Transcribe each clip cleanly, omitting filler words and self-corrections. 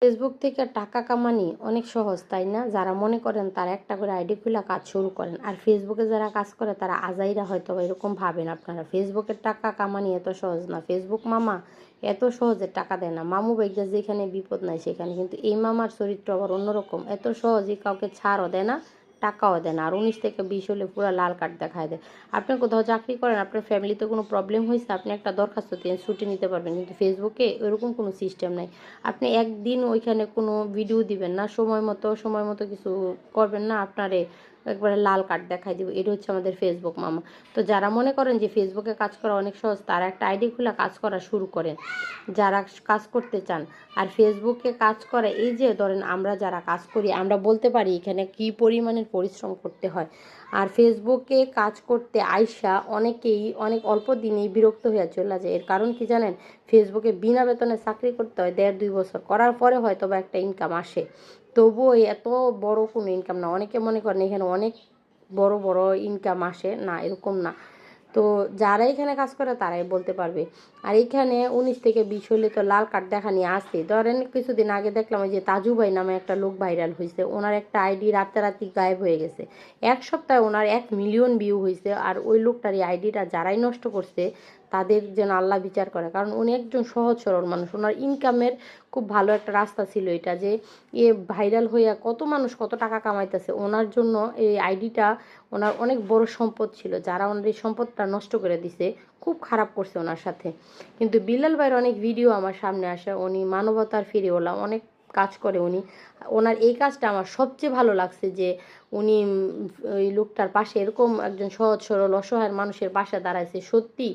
Facebook থেকে টাকা কামানি অনেক সহজ, তাই না? যারা মনে করেন তারা একটা করে আইডি খুলে কাজ শুরু করেন, আর ফেসবুকে যারা কাজ করে তারা আজাইরা হয়তো এরকম ভাবেন আপনারা। ফেসবুকের টাকা কামানি এত সহজ না, ফেসবুক মামা এত সহজে টাকা দেয় না। মামু ভাইগা যেখানে বিপদ নাই সেখানে, কিন্তু এই মামার চরিত্র আবার অন্যরকম, এত সহজে কাউকে ছাড়ও দেয় না, টাকাও দেয় না, আর 19 থেকে 20 হলে পুরো লাল কার্ড দেখায় দেয়। আপনি কোথাও চাকরি করেন, আপনার ফ্যামিলিতে কোনো প্রবলেম হয়েছে, আপনি একটা দরখাস্ত দিয়ে ছুটি নিতে পারবেন, কিন্তু ফেসবুকে ওরকম কোনো সিস্টেম নাই। আপনি একদিন ওইখানে কোনো ভিডিও দিবেন না, সময় মতো কিছু করবেন না, আপনারে একবারে লাল কার্ড দেখাই দিব। এটা হচ্ছে আমাদের ফেসবুক মামা। তো যারা মনে করেন যে ফেসবুকে কাজ করা অনেক সহজ, তারা একটা আইডি খুলে কাজ করা শুরু করেন, যারা কাজ করতে চান। আর ফেসবুকে কাজ করে, এই যে ধরেন আমরা যারা কাজ করি, আমরা বলতে পারি এখানে কী পরিমাণের পরিশ্রম করতে হয়। আর ফেসবুকে কাজ করতে আইসা অনেকেই অনেক অল্প দিনেই বিরক্ত হয়ে চলে যায়। এর কারণ কি জানেন? ফেসবুকে বিনা বেতনে চাকরি করতে হয় 1.5-2 বছর, করার পরে হয়তো বা একটা ইনকাম আসে, তবুও এত বড় কোনো ইনকাম না। অনেকে মনে করেন এখানে অনেক বড় বড় ইনকাম আসে, না এরকম না। তো যারা এখানে কাজ করে তারাই বলতে পারবে। আর এইখানে 19 থেকে 20 হলে তো লাল কার্ড দেখা নিয়ে আসে। ধরেন কিছুদিন আগে দেখলাম ওই যে তাজু ভাই নামে একটা লোক ভাইরাল হয়েছে, ওনার একটা আইডি রাতারাতি গায়েব হয়ে গেছে। 1 সপ্তাহে ওনার 1 মিলিয়ন ভিউ হয়েছে। আর ওই লোকটার এই আইডিটা যারাই নষ্ট করছে তাদের যেন আল্লাহ বিচার করে, কারণ উনি একজন সহজ সরল মানুষ। ওনার ইনকামের খুব ভালো একটা রাস্তা ছিল এটা, যে এ ভাইরাল হইয়া কত মানুষ কত টাকা কামাইতেছে ওনার জন্য। এই আইডিটা ওনার অনেক বড় সম্পদ ছিল, যারা ওনার এই সম্পদটা নষ্ট করে দিছে, খুব খারাপ করছে ওনার সাথে। কিন্তু বিল্লাল ভাইয়ের অনেক ভিডিও আমার সামনে আসে, উনি মানবতার ফিরিওয়ালা, অনেক কাজ করে উনি। ওনার এই কাজটা আমার সবচেয়ে ভালো লাগছে, যে উনি ওই লোকটার পাশে এরকম একজন সহজ সরল অসহায় মানুষের পাশে দাঁড়াইছে। সত্যি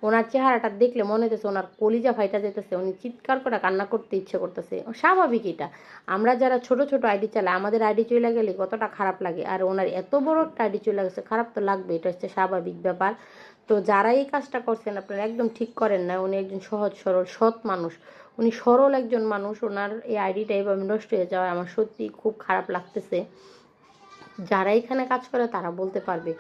ওনার চেহারাটা দেখলে মনে হতেছে ওনার কলিজা ফাইটা যেতেছে, উনি চিৎকার করে কান্না করতে ইচ্ছে করতেছে। স্বাভাবিক এটা, আমরা যারা ছোট ছোট আইডি চালাই আমাদের আইডি চলে গেলে কতটা খারাপ লাগে, আর ওনার এত বড় একটা আইডি চলে গেছে, খারাপ তো লাগবে, এটা হচ্ছে স্বাভাবিক ব্যাপার। তো যারা এই কাজটা করছেন আপনারা একদম ঠিক করেন না। উনি একজন সহজ সরল সৎ মানুষ, উনি সরল একজন মানুষ। ওনার এই আইডিটা এভাবে নষ্ট হয়ে যাওয়া আমার সত্যি খুব খারাপ লাগতেছে। যারা এখানে কাজ করে তারা বলতে পারবে।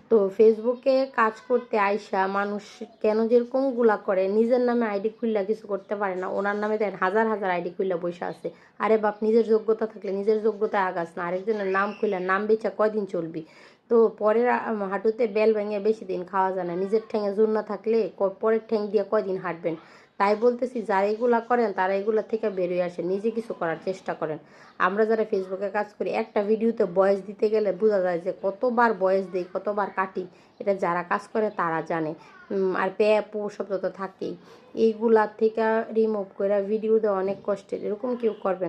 তো ফেসবুকে কাজ করতে আইসা মানুষ কেন যেরকম গুলা করে, নিজের নামে আইডি খুললা কিছু করতে পারে না, ওনার নামে দেন হাজার হাজার আইডি খুললা বসে আছে। আরে বাপ, নিজের যোগ্যতা থাকলে নিজের যোগ্যতায় আগাস না, আরেকজনের নাম খুললা নাম বেচা কয়দিন চলবি? তো পরের হাঁটুতে বেল ভেঙে বেশি দিন খাওয়া যায় না, নিজের ঠ্যাঙে জোর না থাকলে পরের ঠ্যাং দিয়ে কয়দিন হাঁটবেন? তাই বলতেছি, যারা এগুলা করেন তারা এগুলা থেকে বেরিয়ে আসেন, নিজে কিছু করার চেষ্টা করেন। আমরা যারা ফেসবুকে কাজ করি, একটা ভিডিওতে ভয়েস দিতে গেলে বোঝা যায় যে কতবার ভয়েস দিই, কতবার কাটি, এটা যারা কাজ করে তারা জানে। আর পো শব্দ তো থাকেই, এইগুলা থেকে রিমুভ করে ভিডিও দেওয়া অনেক কষ্টের, এরকম কেউ করবে না।